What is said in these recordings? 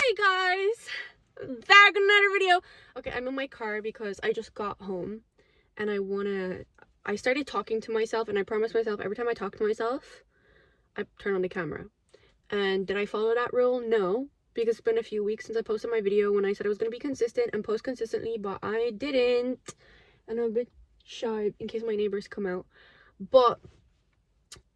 Hey guys, back with another video. Okay, I'm in my car because I just got home and I started talking to myself, and I promised myself every time I talk to myself I turn on the camera. And did I follow that rule? No, because it's been a few weeks since I posted my video when I said I was going to be consistent and post consistently, but I didn't, and I'm a bit shy in case my neighbors come out. But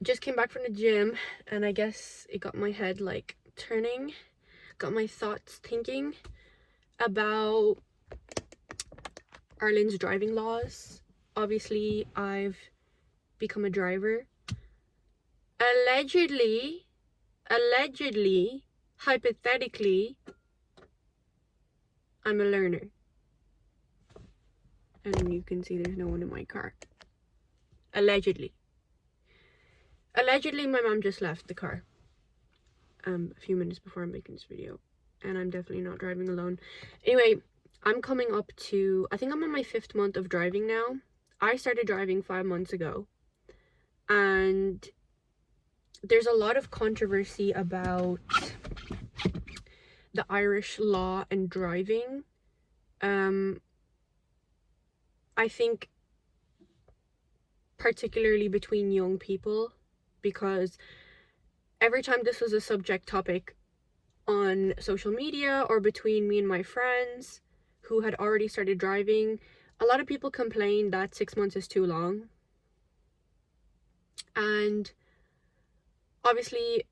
just came back from the gym, and I guess it got my head like turning, got my thoughts thinking about Ireland's driving laws. Obviously, I've become a driver. Allegedly, hypothetically, I'm a learner. And you can see there's no one in my car. Allegedly, my mom just left the car a few minutes before I'm making this video, and I'm definitely not driving alone. Anyway, I'm coming up to, I think I'm on my 5th month of driving now. I started driving 5 months ago, and there's a lot of controversy about the Irish law and driving. I think particularly between young people, because every time this was a subject topic on social media or between me and my friends who had already started driving, a lot of people complained that 6 months is too long. And obviously,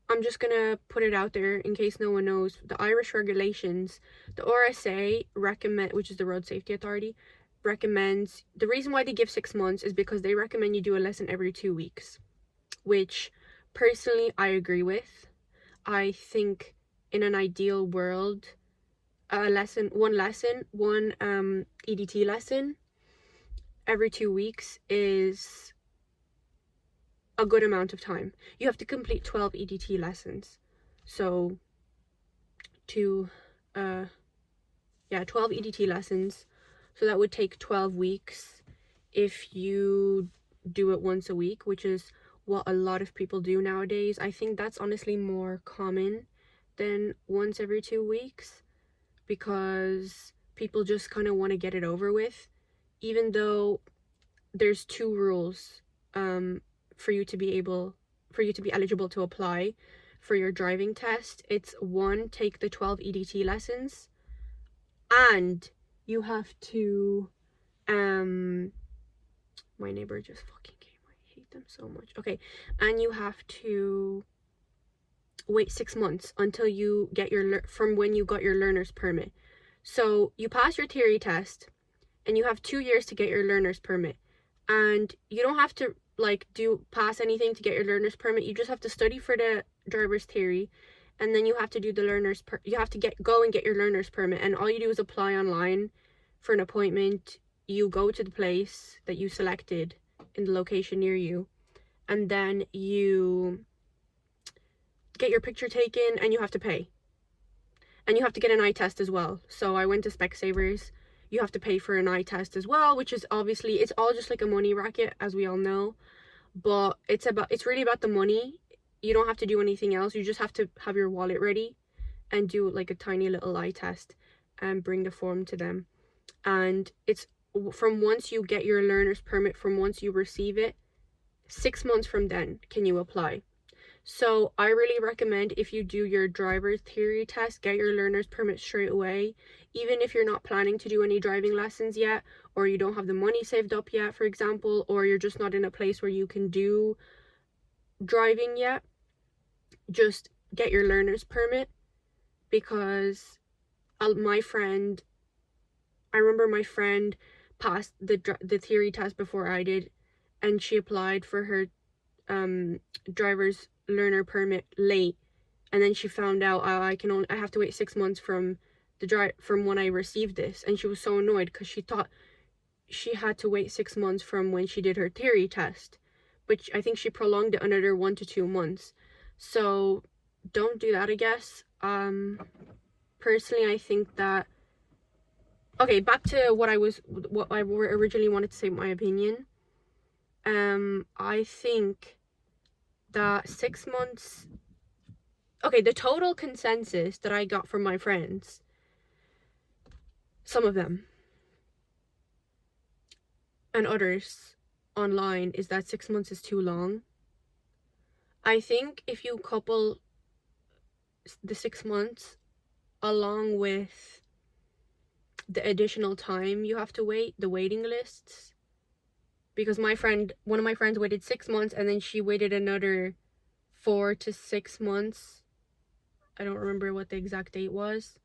I'm just gonna put it out there in case no one knows. The Irish regulations, the RSA recommend, which is the Road Safety Authority, recommends, the reason why they give 6 months is because they recommend you do a lesson every 2 weeks, which personally I agree with. I think in an ideal world, one EDT lesson every 2 weeks is a good amount of time. You have to complete 12 EDT lessons. So 12 EDT lessons. So that would take 12 weeks if you do it once a week, which is what a lot of people do nowadays. I think that's honestly more common than once every 2 weeks, because people just kind of want to get it over with, even though there's 2 rules for you to be eligible to apply for your driving test. It's 1, take the 12 EDT lessons, and you have to my neighbor just fucking came. I hate them so much. Okay, and you have to wait 6 months until you get from when you got your learner's permit. So you pass your theory test and you have 2 years to get your learner's permit, and you don't have to pass anything to get your learner's permit. You just have to study for the driver's theory, and then you have to do the you have to go and get your learner's permit, and all you do is apply online for an appointment. You go to the place that you selected in the location near you, and then you get your picture taken, and you have to pay. And you have to get an eye test as well. So I went to Specsavers. You have to pay for an eye test as well, which is obviously, it's all just like a money racket, as we all know. But it's really about the money. You don't have to do anything else. You just have to have your wallet ready and do like a tiny little eye test and bring the form to them. And it's from once you get your learner's permit, from once you receive it, 6 months from then can you apply. So I really recommend, if you do your driver's theory test, get your learner's permit straight away. Even if you're not planning to do any driving lessons yet, or you don't have the money saved up yet, for example, or you're just not in a place where you can do driving yet, just get your learner's permit. Because I remember my friend passed the theory test before I did, and she applied for her driver's learner permit late, and then she found out I have to wait 6 months from when I received this, and she was so annoyed because she thought she had to wait 6 months from when she did her theory test, which I think she prolonged it another 1 to 2 months. So don't do that, I guess. Personally, I think that, okay, back to what I originally wanted to say, my opinion. I think that 6 months okay, the total consensus that I got from my friends, some of them, and others online, is that 6 months is too long. I think if you couple the 6 months along with the additional time you have to wait, the waiting lists, because one of my friends waited 6 months and then she waited another 4 to 6 months, I don't remember what the exact date was,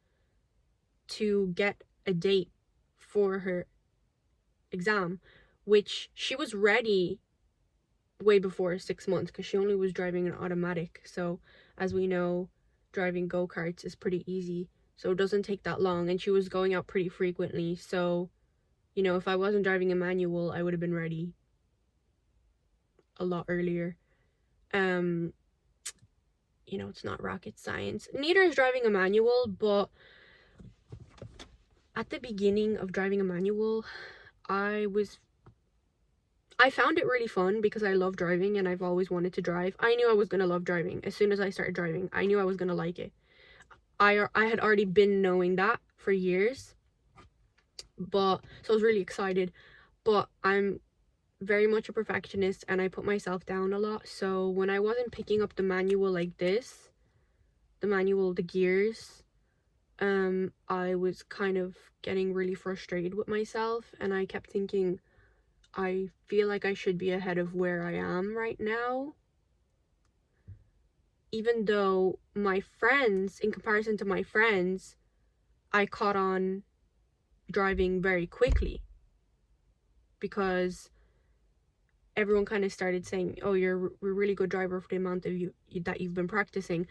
to get a date for her exam, which she was ready way before 6 months because she only was driving an automatic. So as we know, driving go-karts is pretty easy, so it doesn't take that long, and she was going out pretty frequently. So, you know, if I wasn't driving a manual, I would have been ready a lot earlier. You know, it's not rocket science. Neither is driving a manual, but at the beginning of driving a manual, I found it really fun because I love driving and I've always wanted to drive. I knew I was going to love driving. As soon as I started driving, I knew I was going to like it. I had already been knowing that for years, so I was really excited. But I'm very much a perfectionist and I put myself down a lot. So when I wasn't picking up the manual like this, the gears, I was kind of getting really frustrated with myself, and I kept thinking, I feel like I should be ahead of where I am right now. Even though my friends, in comparison to my friends, I caught on driving very quickly because everyone kind of started saying, oh, you're a really good driver for the amount of that you've been practicing.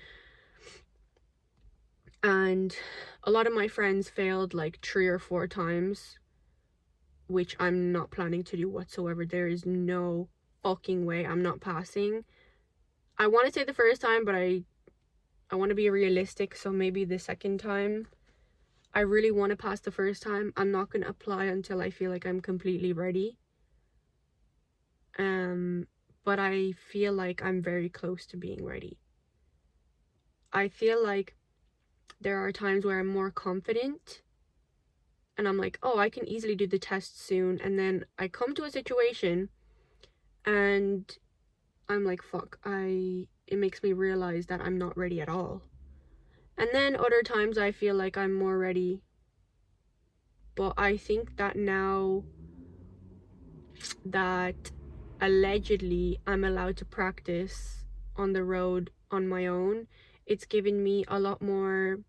And a lot of my friends failed like 3 or 4 times, which I'm not planning to do whatsoever. There is no fucking way I'm not passing. I want to say the first time, but I want to be realistic, so maybe the second time. I really want to pass the first time. I'm not going to apply until I feel like I'm completely ready. But I feel like I'm very close to being ready. I feel like there are times where I'm more confident and I'm like, oh, I can easily do the test soon. And then I come to a situation and I'm like, fuck, it makes me realize that I'm not ready at all. And then other times I feel like I'm more ready. But I think that now that allegedly I'm allowed to practice on the road on my own, it's given me a lot more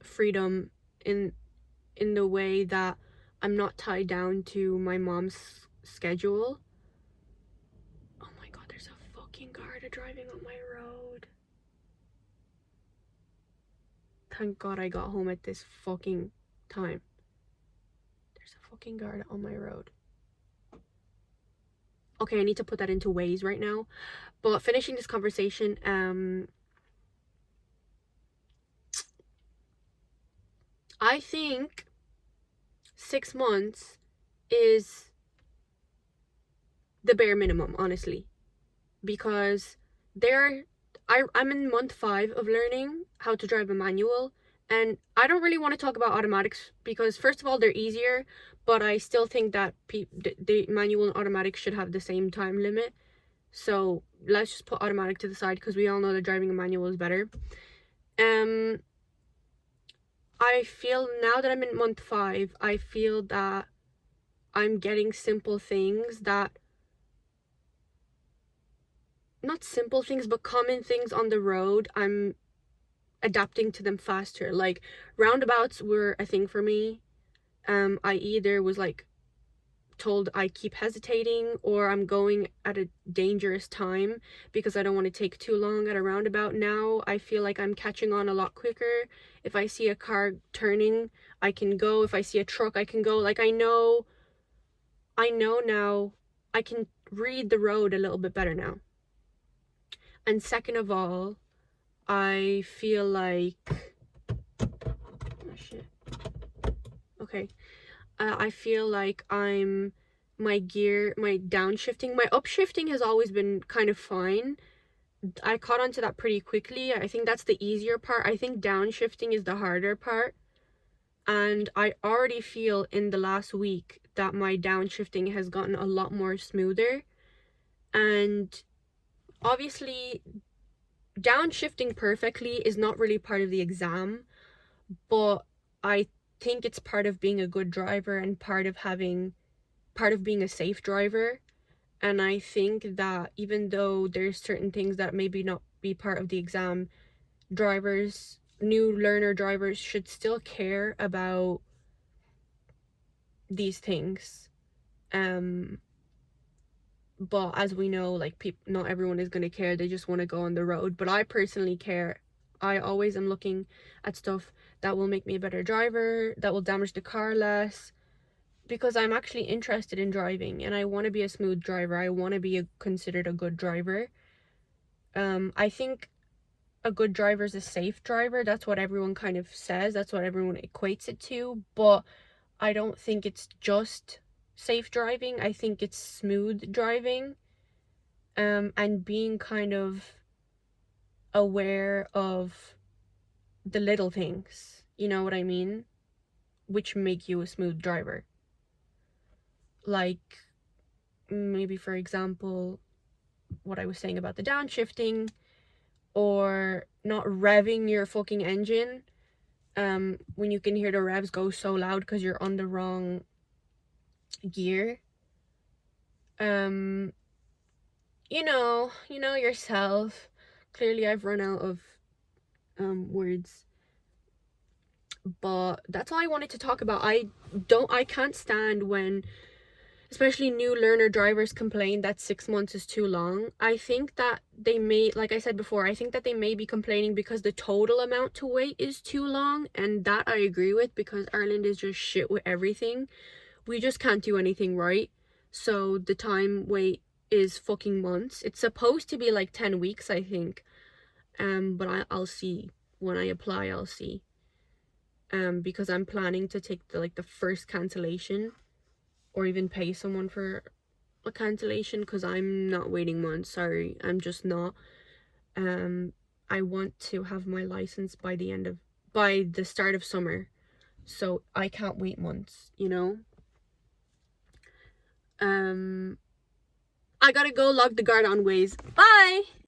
freedom in the way that I'm not tied down to my mom's schedule. Oh my god, there's a fucking guard driving on my road. Thank god I got home at this fucking time. There's a fucking guard on my road. Okay, I need to put that into Waze right now. But finishing this conversation, I think 6 months is the bare minimum, honestly, because I'm in month 5 of learning how to drive a manual, and I don't really want to talk about automatics because first of all they're easier, but I still think that the manual and automatic should have the same time limit. So let's just put automatic to the side because we all know that driving a manual is better. I feel now that I'm in month 5, I feel that I'm getting simple things that, not simple things, but common things on the road, I'm adapting to them faster. Like roundabouts were a thing for me. I either was like told I keep hesitating or I'm going at a dangerous time because I don't want to take too long at a roundabout. Now I feel like I'm catching on a lot quicker. If I see a car turning, I can go. If I see a truck, I can go. Like I know now, I can read the road a little bit better now. And second of all, I feel like, oh shit, okay, I feel like my downshifting, my upshifting has always been kind of fine, I caught on to that pretty quickly. I think that's the easier part. I think downshifting is the harder part. And I already feel in the last week that my downshifting has gotten a lot more smoother. And obviously, downshifting perfectly is not really part of the exam, but I think it's part of being a good driver and part of being a safe driver. And I think that even though there's certain things that maybe not be part of the exam, new learner drivers should still care about these things. But as we know, like, not everyone is going to care. They just want to go on the road. But I personally care. I always am looking at stuff that will make me a better driver, that will damage the car less, because I'm actually interested in driving and I want to be a smooth driver. I want to be considered a good driver. I think a good driver is a safe driver. That's what everyone kind of says. That's what everyone equates it to. But I don't think it's just safe driving. I think it's smooth driving. And being kind of aware of the little things. You know what I mean? Which make you a smooth driver. Like, maybe for example, what I was saying about the downshifting, or not revving your fucking engine when you can hear the revs go so loud because you're on the wrong gear. You know yourself. Clearly I've run out of words, but that's all I wanted to talk about. I can't stand when especially new learner drivers complain that 6 months is too long. I think that they may, like I said before, I think that they may be complaining because the total amount to wait is too long, and that I agree with, because Ireland is just shit with everything. We just can't do anything right. So the time wait is fucking months. It's supposed to be like 10 weeks, I think. But I'll see. When I apply, I'll see. Because I'm planning to take the first cancellation, or even pay someone for a cancellation, because I'm not waiting months. Sorry, I'm just not. I want to have my license by the start of summer, so I can't wait months, you know. I gotta go log the guard on Waze. Bye.